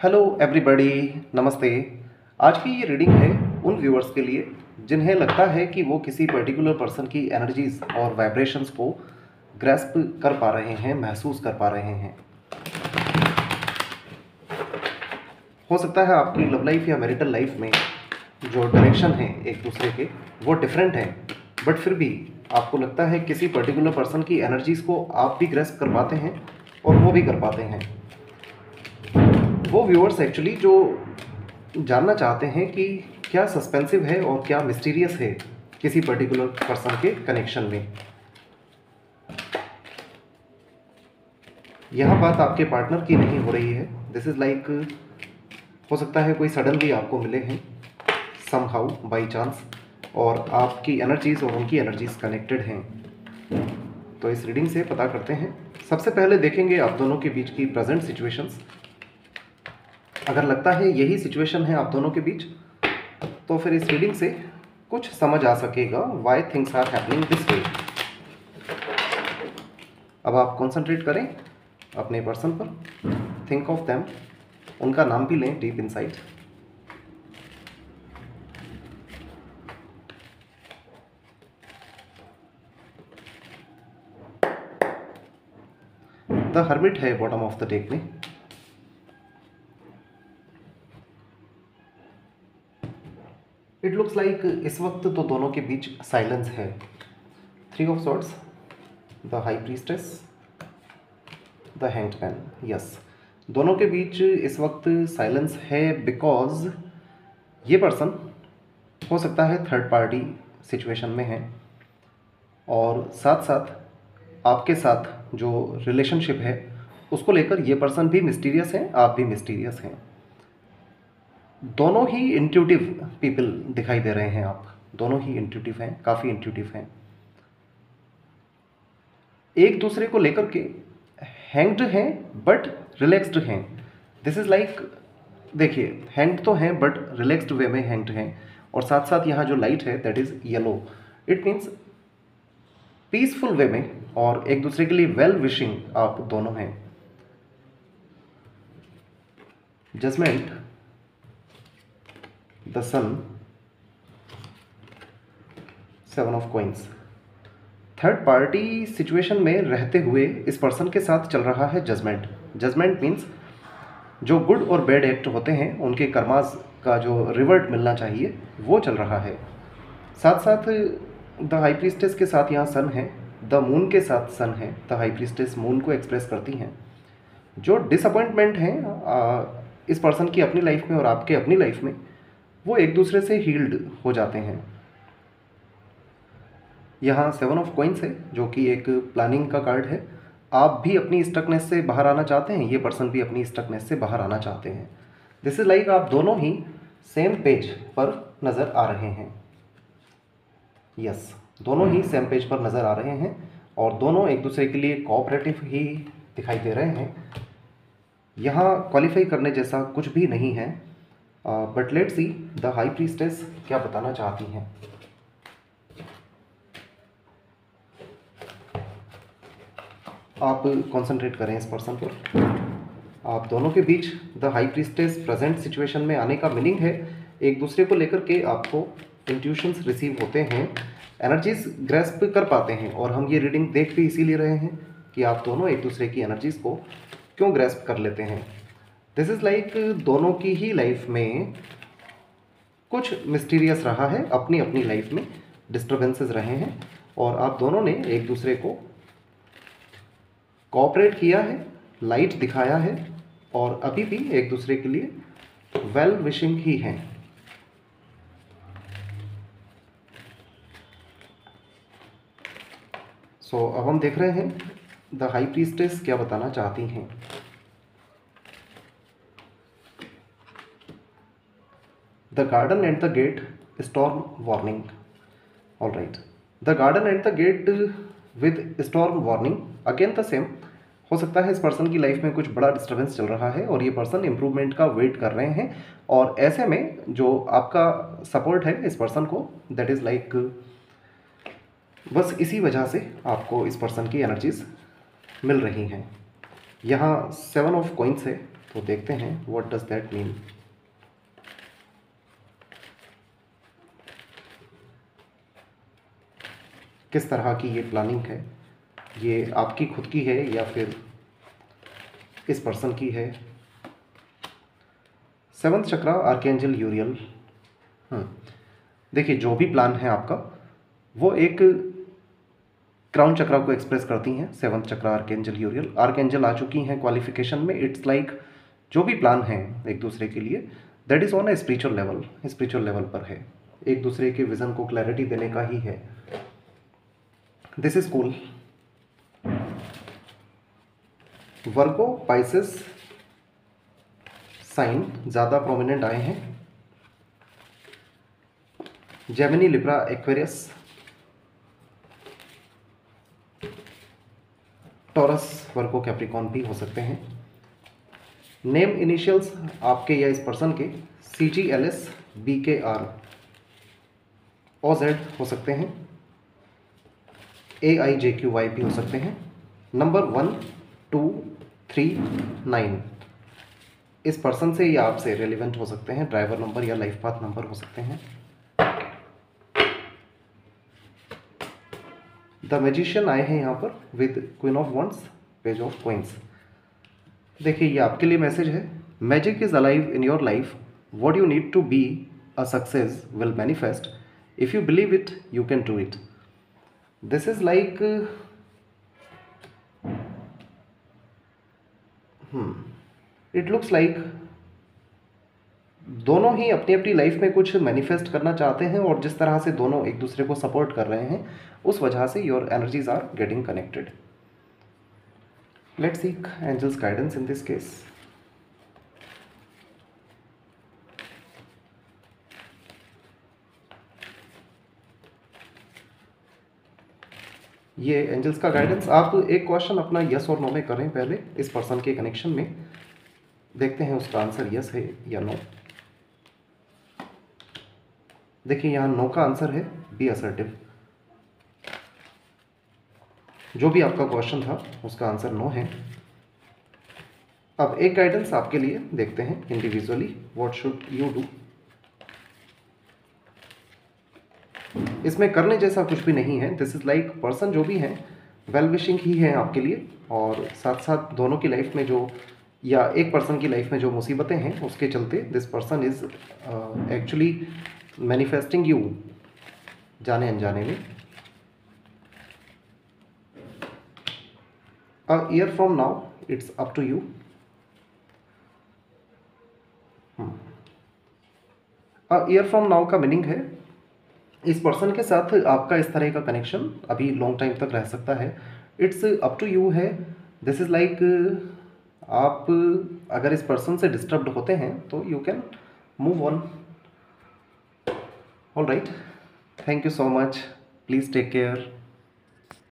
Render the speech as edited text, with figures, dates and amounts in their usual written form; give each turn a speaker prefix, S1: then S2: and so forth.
S1: Hello everybody, नमस्ते। आज की ये रीडिंग है उन व्यूअर्स के लिए जिन्हें लगता है कि वो किसी पर्टिकुलर पर्सन की एनर्जीज और वाइब्रेशंस को ग्रैस्प कर पा रहे हैं, महसूस कर पा रहे हैं। हो सकता है आपकी लव लाइफ या मैरिटल लाइफ में जो डायरेक्शन है एक दूसरे के वो डिफरेंट हैं, बट फिर भी आपको लगता है किसी पर्टिकुलर पर्सन की एनर्जीज को आप भी ग्रैस्प कर पाते हैं और वो भी कर पाते हैं। वो व्यूअर्स एक्चुअली जो जानना चाहते हैं कि क्या सस्पेंसिव है और क्या मिस्टीरियस है किसी पर्टिकुलर पर्सन के कनेक्शन में। यहाँ बात आपके पार्टनर की नहीं हो रही है। दिस इज़ लाइक हो सकता है कोई सडनली आपको मिले हैं समहाउ बाई चांस और आपकी एनर्जीज़ और उनकी एनर्जीज़ कनेक्टेड हैं। तो इस रीडिंग से पता करते हैं। सबसे पहले देखेंगे आप दोनों के बीच की प्रेजेंट सिचुएशंस। अगर लगता है यही सिचुएशन है आप दोनों के बीच तो फिर इस रीडिंग से कुछ समझ आ सकेगा why things are happening this way. अब आप कंसंट्रेट करें अपने पर्सन पर, थिंक ऑफ देम, उनका नाम भी लें डीप इनसाइड। द हर्मिट है बॉटम ऑफ द डेक में। इट लुक्स लाइक इस वक्त तो दोनों के बीच साइलेंस है। Three of swords, the high priestess, the hanged man. Yes, दोनों के बीच इस वक्त साइलेंस है बिकॉज ये पर्सन हो सकता है थर्ड पार्टी सिचुएशन में है और साथ साथ आपके साथ जो रिलेशनशिप है उसको लेकर ये पर्सन भी मिस्टीरियस है, आप भी मिस्टीरियस हैं। दोनों ही इंट्यूटिव पीपल दिखाई दे रहे हैं। आप दोनों ही इंट्यूटिव हैं, काफ़ी इंट्यूटिव हैं, एक दूसरे को लेकर के हैंग्ड हैं बट रिलैक्स्ड हैं। दिस इज़ लाइक देखिए, हैंग्ड तो हैं बट रिलैक्स्ड वे में हैंग्ड हैं और साथ साथ यहाँ जो लाइट है that is yellow. It means peaceful वे में और एक दूसरे के लिए वेल विशिंग आप दोनों हैं। Judgement, the sun, seven of coins. Third party situation में रहते हुए इस पर्सन के साथ चल रहा है जजमेंट। जजमेंट मीन्स जो गुड और बैड एक्ट होते हैं उनके कर्मास का जो रिवर्ट मिलना चाहिए वो चल रहा है। साथ साथ द हाई प्रीस्टेस के साथ यहाँ सन है, द मून के साथ सन है। द हाई प्रीस्टेस मून को एक्सप्रेस करती हैं। जो डिसअपॉइंटमेंट हैं इस पर्सन की अपनी लाइफ में और आपके अपनी लाइफ में, वो एक दूसरे से हील्ड हो जाते हैं। यहाँ सेवन ऑफ कॉइंस है जो कि एक प्लानिंग का कार्ड है। आप भी अपनी स्टकनेस से बाहर आना चाहते हैं, ये पर्सन भी अपनी स्टकनेस से बाहर आना चाहते हैं। दिस इज लाइक आप दोनों ही सेम पेज पर नज़र आ रहे हैं। यस, दोनों ही सेम पेज पर नज़र आ रहे हैं और दोनों एक दूसरे के लिए कोऑपरेटिव ही दिखाई दे रहे हैं। यहाँ क्वालिफाई करने जैसा कुछ भी नहीं है, but let's see the high priestess क्या बताना चाहती हैं। आप कंसंट्रेट करें इस पर्सन पर। आप दोनों के बीच the high priestess present situation में आने का मीनिंग है एक दूसरे को लेकर के आपको इंट्यूशंस रिसीव होते हैं, एनर्जीज ग्रैस्प कर पाते हैं। और हम ये रीडिंग देख भी इसीलिए रहे हैं कि आप दोनों एक दूसरे की एनर्जीज को क्यों ग्रैस्प कर लेते हैं। दिस इज़ लाइक दोनों की ही लाइफ में कुछ मिस्टीरियस रहा है, अपनी अपनी लाइफ में डिस्टर्बेंसेस रहे हैं और आप दोनों ने एक दूसरे को कोऑपरेट किया है, लाइट दिखाया है और अभी भी एक दूसरे के लिए वेल विशिंग ही हैं। सो अब हम देख रहे हैं द हाई प्रीस्टेस क्या बताना चाहती हैं। The garden and the gate, storm warning. All right, the garden and the gate with storm warning, again the same. हो सकता है इस पर्सन की लाइफ में कुछ बड़ा डिस्टर्बेंस चल रहा है और ये पर्सन इम्प्रूवमेंट का वेट कर रहे हैं और ऐसे में जो आपका सपोर्ट है इस पर्सन को, दैट इज़ लाइक बस इसी वजह से आपको इस पर्सन की एनर्जीज मिल रही हैं। यहाँ सेवन ऑफ कॉइंस है तो देखते हैं व्हाट डज दैट मीन। किस तरह की ये प्लानिंग है, ये आपकी खुद की है या फिर इस पर्सन की है। सेवंथ चक्रा आर्कएंजल यूरियल। देखिए जो भी प्लान है आपका वो एक क्राउन चक्रा को एक्सप्रेस करती हैं। सेवंथ चक्रा आर्कएंजल यूरियल, आर्कएंजल आ चुकी हैं क्वालिफिकेशन में। इट्स लाइक जो भी प्लान है एक दूसरे के लिए that is on a spiritual level, spiritual level पर है, एक दूसरे के विज़न को क्लैरिटी देने का ही है। This is cool. Virgo Pisces sign ज़्यादा प्रोमिनेंट आए हैं। Gemini, Libra, Aquarius, Taurus, Virgo, Capricorn भी हो सकते हैं। नेम इनिशियल्स आपके या इस पर्सन के CGLS, BKR, OZ हो सकते हैं। AIJQY भी हो सकते हैं। नंबर 1, 2, 3, 9 इस पर्सन से या आपसे रेलिवेंट हो सकते हैं। ड्राइवर नंबर या लाइफ पाथ नंबर हो सकते हैं। द मैजिशियन आए हैं यहाँ पर with queen of wands, page of queens. देखिए ये आपके लिए मैसेज है। Magic is alive in your life, what you need to be a success will manifest, if you believe it you can do it. This is like it looks like दोनों ही अपनी अपनी life में कुछ manifest करना चाहते हैं और जिस तरह से दोनों एक दूसरे को सपोर्ट कर रहे हैं उस वजह से your energies are getting connected. Let's seek angels guidance in this case. ये एंजल्स का गाइडेंस। आप एक क्वेश्चन अपना यस और नो में करें पहले इस पर्सन के कनेक्शन में, देखते हैं उसका आंसर यस है या नो। देखिए यहाँ नो का आंसर है, बी असर्टिव। जो भी आपका क्वेश्चन था उसका आंसर नो है। अब एक गाइडेंस आपके लिए देखते हैं individually, what should you do. इसमें करने जैसा कुछ भी नहीं है। दिस इज लाइक पर्सन जो भी है वेल विशिंग ही है आपके लिए, और साथ साथ दोनों की लाइफ में जो या एक पर्सन की लाइफ में जो मुसीबतें हैं उसके चलते this person is actually manifesting you जाने अनजाने में। A year from now it's up to you. A year from now का मीनिंग है इस पर्सन के साथ आपका इस तरह का कनेक्शन अभी लॉन्ग टाइम तक रह सकता है। इट्स अप टू यू है। दिस इज़ लाइक आप अगर इस पर्सन से डिस्टर्ब्ड होते हैं तो you can move on. All right, thank you so much, please take care.